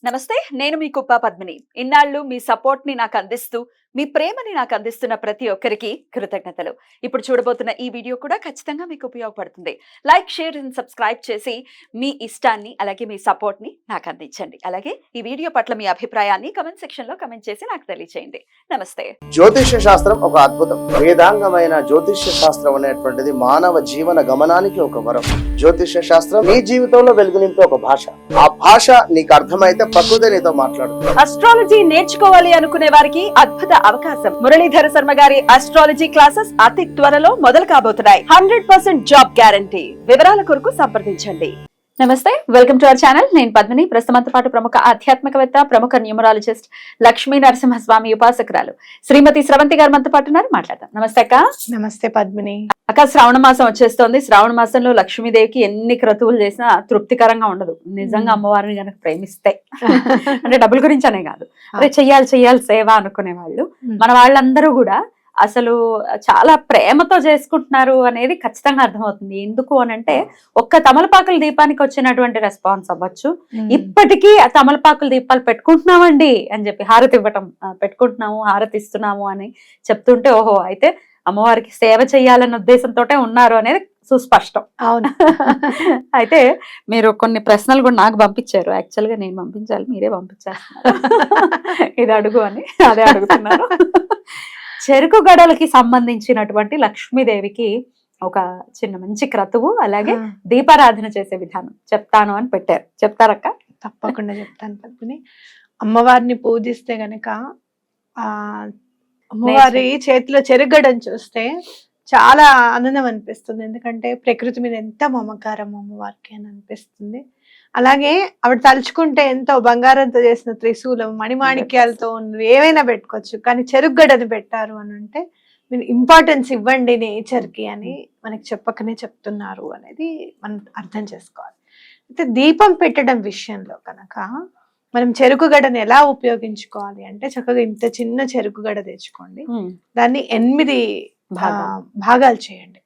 నమస్తే, నేను మీ కుప్ప పద్మిని. ఇన్నాళ్ళు మీ సపోర్ట్ ని నాకు అందిస్తూ, మీ ప్రేమని నాకు అందిస్తున్న ప్రతి ఒక్కరికి కృతజ్ఞతలు. ఇప్పుడు చూడబోతున్న ఈ వీడియో కూడా ఖచ్చితంగా మీకు ఉపయోగపడుతుంది. లైక్, షేర్ అండ్ సబ్స్క్రైబ్ చేసి మీ ఇష్టాన్ని అలాగే మీ సపోర్ట్ ని నాకు అందించండి. అలాగే ఈ వీడియో పట్ల మీ అభిప్రాయాన్ని కమెంట్ సెక్షన్ లో కమెంట్ చేసి నాకు తెలియజేయండి. నమస్తే. జ్యోతిష్య శాస్త్రం ఒక అద్భుతం. వేదాంగమైన జ్యోతిష్య శాస్త్రం అనేటువంటిది మానవ జీవన గమనానికి ఒక వరం. జ్యోతిష్య శాస్త్రం నీ జీవితంలో వెలుగునింపే ఒక భాష. ఆ భాష నీకు అర్థమైతే ప్రకృతి నీతో మాట్లాడుతుంది. అస్ట్రాలజీ నేర్చుకోవాలి అనుకునే వారికి అద్భుత అవకాశం. మురళీధర శర్మ గారి అస్ట్రాలజీ క్లాసెస్ అతి త్వరలో మొదలు కాబోతున్నాయి. 100% జాబ్ గ్యారంటీ. వివరాల కొరకు సంప్రదించండి. నమస్తే, వెల్కమ్ టు అవర్ ఛానల్. నేను పద్మిని. ప్రస్తుతంతో పాటు ప్రముఖ ఆధ్యాత్మికవేత్త, ప్రముఖ న్యూమరాలజిస్ట్, లక్ష్మీ నరసింహస్వామి ఉపాసకురాలు శ్రీమతి స్రవంతి గారు మనతో పాటు ఉన్నారు. మాట్లాడతాం. నమస్తే అక్క. నమస్తే పద్మిని. అక్క, శ్రావణ మాసం వచ్చేస్తోంది. శ్రావణ మాసంలో లక్ష్మీదేవికి ఎన్ని క్రతువులు చేసినా తృప్తికరంగా ఉండదు. నిజంగా అమ్మవారిని కనుక ప్రేమిస్తే అంటే డబ్బుల గురించి అనే కాదు, అదే చెయ్యాలి సేవ అనుకునే వాళ్ళు, మన వాళ్ళందరూ కూడా అసలు చాలా ప్రేమతో చేసుకుంటున్నారు అనేది ఖచ్చితంగా అర్థమవుతుంది. ఎందుకు అనంటే ఒక్క తమలపాకుల దీపానికి వచ్చినటువంటి రెస్పాన్స్ అవ్వచ్చు. ఇప్పటికీ ఆ తమలపాకుల దీపాలు పెట్టుకుంటున్నామండి అని చెప్పి హారతి ఇవ్వటం, పెట్టుకుంటున్నాము, హారతి ఇస్తున్నాము అని చెప్తుంటే ఓహో అయితే అమ్మవారికి సేవ చేయాలన్న ఉద్దేశంతో ఉన్నారు అనేది సుస్పష్టం. అవును. అయితే మీరు కొన్ని ప్రశ్నలు కూడా నాకు పంపించారు. యాక్చువల్ గా నేను పంపించాలి, మీరే పంపించేస్తున్నారు. ఇది అడుగు అని అదే అడుగుతున్నారు. చెరుకు గడలకి సంబంధించినటువంటి లక్ష్మీదేవికి ఒక చిన్న మంచి క్రతువు అలాగే దీపారాధన చేసే విధానం చెప్తాను అని పెట్టారు. చెప్తారక్క? తప్పకుండా చెప్తాను పద్మిని. అమ్మవారిని పూజిస్తే గనక ఆ అమ్మవారి చేతిలో చెరుగడని చూస్తే చాలా ఆనందం అనిపిస్తుంది. ఎందుకంటే ప్రకృతి మీద ఎంత మమకారం అమ్మవారికి అని అనిపిస్తుంది. అలాగే ఆవిడ తలుచుకుంటే ఎంతో బంగారంతో చేసిన త్రిశూలం, మణిమాణిక్యాలతో ఏవైనా పెట్టుకోవచ్చు. కానీ చెరుగడని పెట్టారు అని అంటే మీరు ఇంపార్టెన్స్ ఇవ్వండి నేచర్ కి అని మనకి చెప్పకనే చెప్తున్నారు అనేది మనం అర్థం చేసుకోవాలి. అయితే దీపం పెట్టడం విషయంలో కనుక మనం చెరుకు గడని ఎలా ఉపయోగించుకోవాలి అంటే చక్కగా ఇంత చిన్న చెరుకు గడ తెచ్చుకోండి. దాన్ని 8 భాగాలు చేయండి.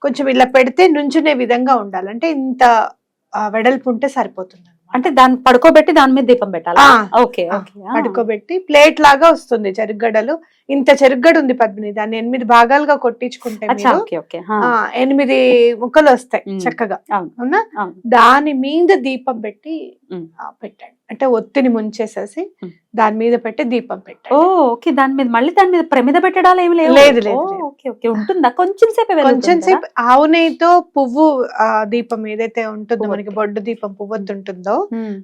కొంచెం ఇలా పెడితే నుంచునే విధంగా ఉండాలి. అంటే ఇంత వెడల్పు ఉంటే సరిపోతుంది. అంటే దాన్ని పడుకోబెట్టి దాని మీద దీపం పెట్టాలి. పడుకోబెట్టి ప్లేట్ లాగా వస్తుంది చెరుగడలు. ఇంత చెరుగడ ఉంది పద్మిని, దాన్ని 8 భాగాలుగా కొట్టించుకుంటే 8 ముక్కలు వస్తాయి చక్కగా. అవునా? దాని మీద దీపం పెట్టి పెట్టండి. అంటే ఒత్తిని ముంచేసేసి దాని మీద పెట్టి దీపం పెట్టండి. ఓకే. దాని మీద మళ్ళీ దాని మీద ప్రమిద పెట్టడాలు ఏమి లేదు. ఉంటుందా? కొంచెం సేపు ఆవు నెయ్యితో పువ్వు దీపం ఏదైతే ఉంటుందో మనకి బొడ్డు దీపం పువ్వొద్దు ఉంటుందో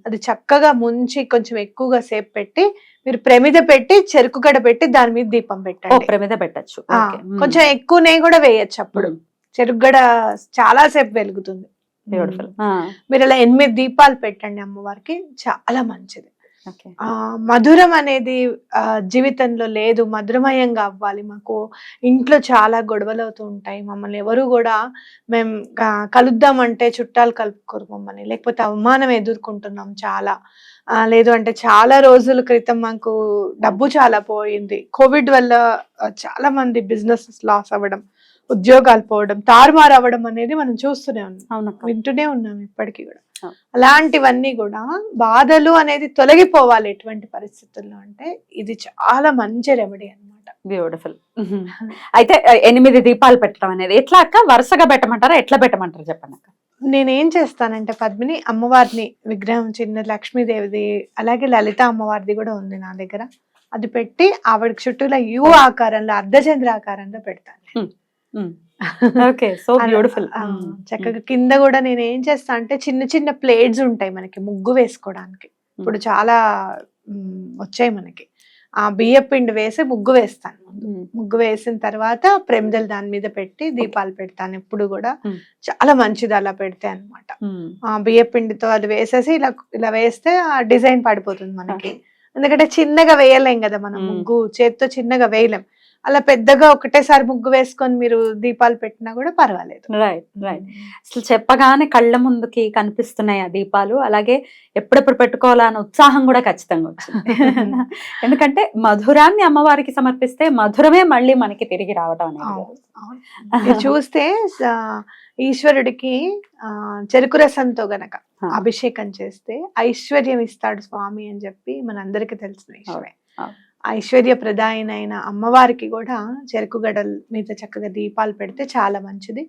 అది చక్కగా ముంచి కొంచెం ఎక్కువగా సేపు పెట్టి మీరు ప్రమిద పెట్టి చెరుకు గడ పెట్టి దాని మీద దీపం పెట్టండి. ప్రమిద పెట్టచ్చు. కొంచెం ఎక్కువ నెయ్యి కూడా వేయచ్చు. అప్పుడు చెరుకు గడ చాలా సేపు వెలుగుతుంది. మీరు ఇలా 8 దీపాలు పెట్టండి అమ్మవారికి. చాలా మంచిది. మధురం అనేది జీవితంలో లేదు, మధురమయంగా అవ్వాలి. మాకు ఇంట్లో చాలా గొడవలు అవుతూ ఉంటాయి. మమ్మల్ని ఎవరు కూడా మేము కలుద్దామంటే చుట్టాలు కలుపుకోరు మమ్మల్ని, లేకపోతే అవమానం ఎదుర్కొంటున్నాం చాలా. లేదు అంటే చాలా రోజుల క్రితం మాకు డబ్బు చాలా పోయింది. కోవిడ్ వల్ల చాలా మంది బిజినెస్ లాస్ అవ్వడం, ఉద్యోగాలు పోవడం, తారుమారు అవ్వడం అనేది మనం చూస్తూనే ఉన్నాం, వింటూనే ఉన్నాం ఇప్పటికీ కూడా. అలాంటివన్నీ కూడా బాధలు అనేది తొలగిపోవాలి ఎటువంటి పరిస్థితుల్లో అంటే ఇది చాలా మంచి రెమెడీ అన్నమాట. బ్యూటిఫుల్. అయితే 8 దీపాలు పెట్టడం అనేది ఎట్లా అక్క? వరుసగా పెట్టమంటారా, ఎట్లా పెట్టమంటారు చెప్పండి అక్క? నేనేం చేస్తానంటే పద్మిని, అమ్మవారిని విగ్రహం చిన్న లక్ష్మీదేవిది అలాగే లలిత అమ్మవారిది కూడా ఉంది నా దగ్గర. అది పెట్టి ఆవిడకి చుట్టూలా యు ఆకారంలో అర్ధచంద్ర ఆకారంలో పెడతాను. Okay, so beautiful. చక్కగా కింద కూడా నేను ఏం చేస్తా అంటే చిన్న చిన్న ప్లేట్స్ ఉంటాయి మనకి ముగ్గు వేసుకోవడానికి. ఇప్పుడు చాలా వచ్చాయి మనకి. ఆ బియ్య పిండి వేసి ముగ్గు వేస్తాను. ముగ్గు వేసిన తర్వాత ప్రమిదలు దాని మీద పెట్టి దీపాలు పెడతాను. ఎప్పుడు కూడా చాలా మంచిది అలా పెడితే అన్నమాట. ఆ బియ్య పిండితో అది వేసేసి ఇలా వేస్తే ఆ డిజైన్ పడిపోతుంది మనకి. ఎందుకంటే చిన్నగా వేయలేం కదా మనం, ముగ్గు చేత్తో చిన్నగా వేయలేం. అలా పెద్దగా ఒకటేసారి ముగ్గు వేసుకొని మీరు దీపాలు పెట్టినా కూడా పర్వాలేదు. Right right. అసలు చెప్పగానే కళ్ళ ముందుకి కనిపిస్తున్నాయి ఆ దీపాలు. అలాగే ఎప్పుడెప్పుడు పెట్టుకోవాలా అన్న ఉత్సాహం కూడా ఖచ్చితంగా వచ్చింది. ఎందుకంటే మధురాన్ని అమ్మవారికి సమర్పిస్తే మధురమే మళ్ళీ మనకి తిరిగి రావటం అనేది. అవును, అవును. మీరు చూస్తే ఈశ్వరుడికి చెరుకు రసంతో గనక అభిషేకం చేస్తే ఐశ్వర్యం ఇస్తాడు స్వామి అని చెప్పి మనందరికి తెలిసిన విషయమే. ఐశ్వర్య ప్రదాయనైన అమ్మవారికి కూడా చెరుకు గడల మీద చక్కగా దీపాలు పెడితే చాలా మంచిది.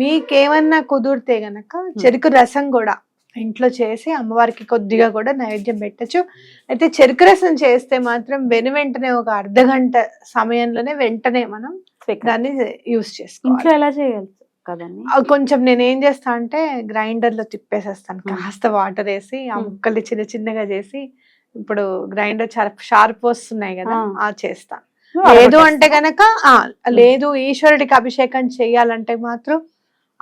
మీకేమన్నా కుదిరితే గనక చెరుకు రసం కూడా ఇంట్లో చేసి అమ్మవారికి కొద్దిగా కూడా నైవేద్యం పెట్టచ్చు. అయితే చెరుకు రసం చేస్తే మాత్రం వెంటనే ఒక అర్ధగంట సమయంలోనే వెంటనే మనం దాన్ని యూస్ చేసుకోవాలి. ఇంట్లో ఎలా చేయాలి కదండి? కొంచెం నేను ఏం చేస్తా అంటే గ్రైండర్ లో తిప్పేసేస్తాను, కాస్త వాటర్ వేసి ఆ ముక్కల్ని చిన్న చిన్నగా చేసి. ఇప్పుడు గ్రైండర్ చాలా షార్ప్ వస్తున్నాయి కదా, ఆ చేస్తాను. లేదు అంటే గనక లేదు ఈశ్వరుడికి అభిషేకం చెయ్యాలంటే మాత్రం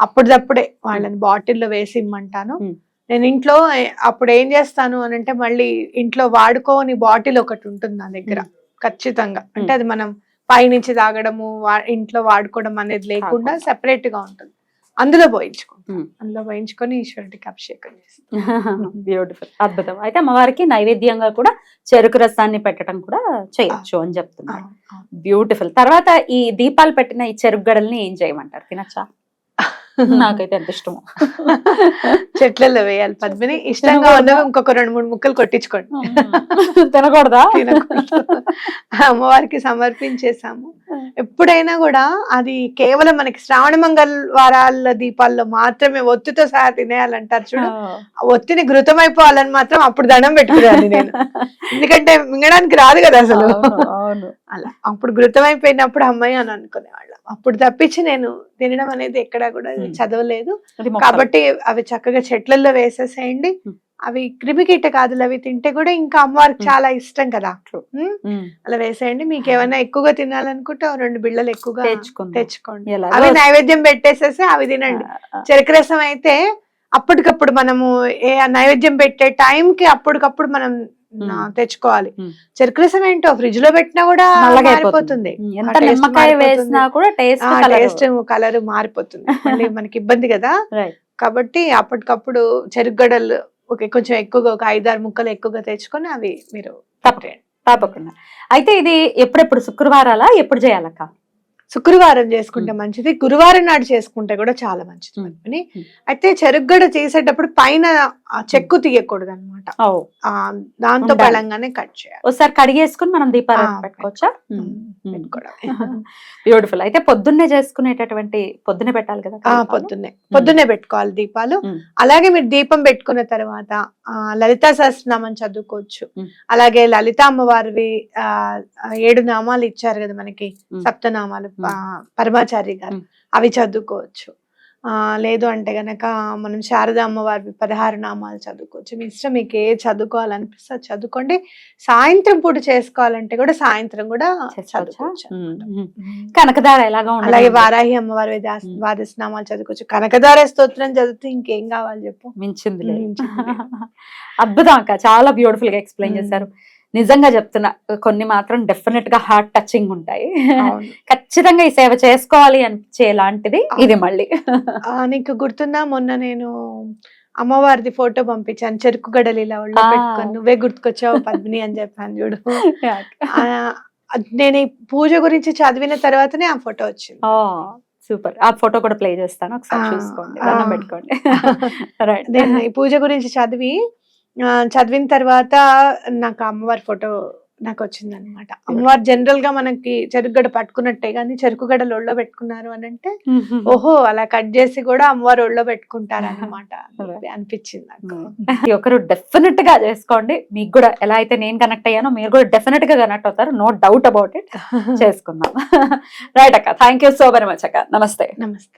అప్పటిదప్పుడే వాళ్ళని బాటిల్లో వేసి ఇమ్మంటాను. నేను ఇంట్లో అప్పుడు ఏం చేస్తాను అని అంటే మళ్ళీ ఇంట్లో వాడుకోని బాటిల్ ఒకటి ఉంటుంది నా దగ్గర ఖచ్చితంగా. అంటే అది మనం పైనుంచి తాగడము ఇంట్లో వాడుకోవడం అనేది లేకుండా సెపరేట్ గా ఉంటుంది. అందులో పోయించుకొని ఈశ్వరుడికి అభిషేకం చేస్తాం. బ్యూటిఫుల్, అద్భుతం. అయితే అమ్మవారికి నైవేద్యంగా కూడా చెరుకు రసాన్ని పెట్టడం కూడా చేయొచ్చు అని చెప్తున్నారు. బ్యూటిఫుల్. తర్వాత ఈ దీపాలు పెట్టిన ఈ చెరుకు గడల్ని ఏం చేయమంటారు? తినచ్చా? నాకైతే ఎంత ఇష్టమో. చెట్లలో వేయాలి పద్మిని. ఇష్టంగా ఉన్నవి ఇంకొక 2-3 ముక్కలు కొట్టించుకోండి. తినకూడదా? అమ్మవారికి సమర్పించేసాము. ఎప్పుడైనా కూడా అది కేవలం మనకి శ్రావణ మంగళవారాల దీపాల్లో మాత్రమే ఒత్తితో సహా తినేయాలంటారు చూడు. ఒత్తిని ఘృతమైపోవాలని మాత్రం అప్పుడు దండం పెట్టుకున్నాను నేను. ఎందుకంటే మింగడానికి రాదు కదా అసలు. అలా అప్పుడు ఘృతమైపోయినప్పుడు అమ్మాయి అని అనుకునేవాళ్ళం. అప్పుడు తప్పించి నేను తినడం అనేది ఎక్కడా కూడా చదవలేదు. కాబట్టి అవి చక్కగా చెట్లలో వేసేసేయండి. అవి క్రిమికీటకాదులు అవి తింటే కూడా ఇంకా అమ్మవారికి చాలా ఇష్టం కదా. అలా వేసేయండి. మీకు ఏమైనా ఎక్కువగా తినాలనుకుంటే 2 బిళ్ళలు ఎక్కువగా తెచ్చుకోండి. అవి నైవేద్యం పెట్టేసేసి అవి తినండి. చెరుకు రసం అయితే అప్పటికప్పుడు మనము నైవేద్యం పెట్టే టైంకి అప్పటికప్పుడు మనం తెచ్చుకోవాలి. చెరుకు రసం ఏంటో ఫ్రిడ్జ్ లో పెట్టినా కూడా మారిపోతుంది. టేస్ట్ కలర్ మారిపోతుంది. మళ్ళీ మనకి ఇబ్బంది కదా. కాబట్టి అప్పటికప్పుడు చెరుకు గడలు కొంచెం ఎక్కువగా ఒక 5-6 ముక్కలు ఎక్కువగా తెచ్చుకొని అవి మీరు తప్పకుండా. అయితే ఇది ఎప్పుడెప్పుడు శుక్రవారాలా ఎప్పుడు చేయాలక్క? శుక్రవారం చేసుకుంటే మంచిది, గురువారం నాడు చేసుకుంటే కూడా చాలా మంచిది. అయితే చెరుకుగడ చేసేటప్పుడు పైన చెక్కు తీయకూడదు అనమాట. దాంతో బలంగానే కట్ చేయాలి. ఒకసారి కడిగేసుకుని మనం దీపారాధన పెట్టుకోవచ్చా? బ్యూటిఫుల్. అయితే పొద్దున్నే చేసుకునేటటువంటి పొద్దున్నే పెట్టాలి కదా? పొద్దున్నే పెట్టుకోవాలి దీపాలు. అలాగే మీరు దీపం పెట్టుకున్న తర్వాత లలితా సహస్రనామం చదువుకోవచ్చు. అలాగే లలిత అమ్మవారివి 7 నామాలు ఇచ్చారు కదా మనకి, సప్తనామాలు పరమాచారి గారు, అవి చదువుకోవచ్చు. లేదు అంటే గనక మనం శారదా అమ్మవారి 16 నామాలు చదువుకోవచ్చు. మీ ఇష్టం, మీకు ఏ చదువుకోవాలనిపిస్తే చదువుకోండి. సాయంత్రం పూట చేసుకోవాలంటే కూడా సాయంత్రం కూడా చదువుకోవచ్చు. కనకదార ఎలాగా? అలాగే వారాహి అమ్మవారి ద్వాదశ నామాలు చదువుకోవచ్చు. కనకదార స్తోత్రం చదివితే ఇంకేం కావాలి చెప్పు, మించింది. అద్భుతం అక్క, చాలా బ్యూటిఫుల్ గా ఎక్స్ప్లెయిన్ చేశారు. నిజంగా చెప్తున్నా, కొన్ని మాత్రం డెఫినెట్ గా హార్ట్ టచింగ్ ఉంటాయి. ఖచ్చితంగా ఈ సేవ చేసుకోవాలి అనిపించే లాంటిది ఇది. మళ్ళీ నీకు గుర్తుందా, మొన్న నేను అమ్మవారిది ఫోటో పంపించాను, చెరుకు గడలు ఇలా ఒళ్ళో పెట్టుకొని నువ్వే గుర్తుకొచ్చావు పద్మిని అని చెప్పాను చూడు. నేను ఈ పూజ గురించి చదివిన తర్వాతనే ఆ ఫోటో వచ్చింది. సూపర్. ఆ ఫోటో కూడా ప్లే చేస్తాను, ఒకసారి చూసుకోండి, దండం పెట్టుకోండి. నేను ఈ పూజ గురించి చదివిన తర్వాత నాకు అమ్మవారి ఫోటో నాకు వచ్చింది అనమాట. అమ్మవారు జనరల్ గా మనకి చెరుకుగడ పట్టుకున్నట్టే గానీ చెరుకుగడలు ఒళ్ళో పెట్టుకున్నారు అని అంటే ఓహో అలా కట్ చేసి కూడా అమ్మవారు ఒళ్ళో పెట్టుకుంటారు అన్నమాట అనిపించింది నాకు. ఒకరు డెఫినెట్ గా చేసుకోండి. మీకు కూడా ఎలా అయితే నేను కనెక్ట్ అయ్యానో మీరు కూడా డెఫినెట్ గా కనెక్ట్ అవుతారు, నో డౌట్ అబౌట్ ఇట్. చేసుకుందాం. రైట్ అక్క, thank you so very much అక్క. నమస్తే. నమస్తే.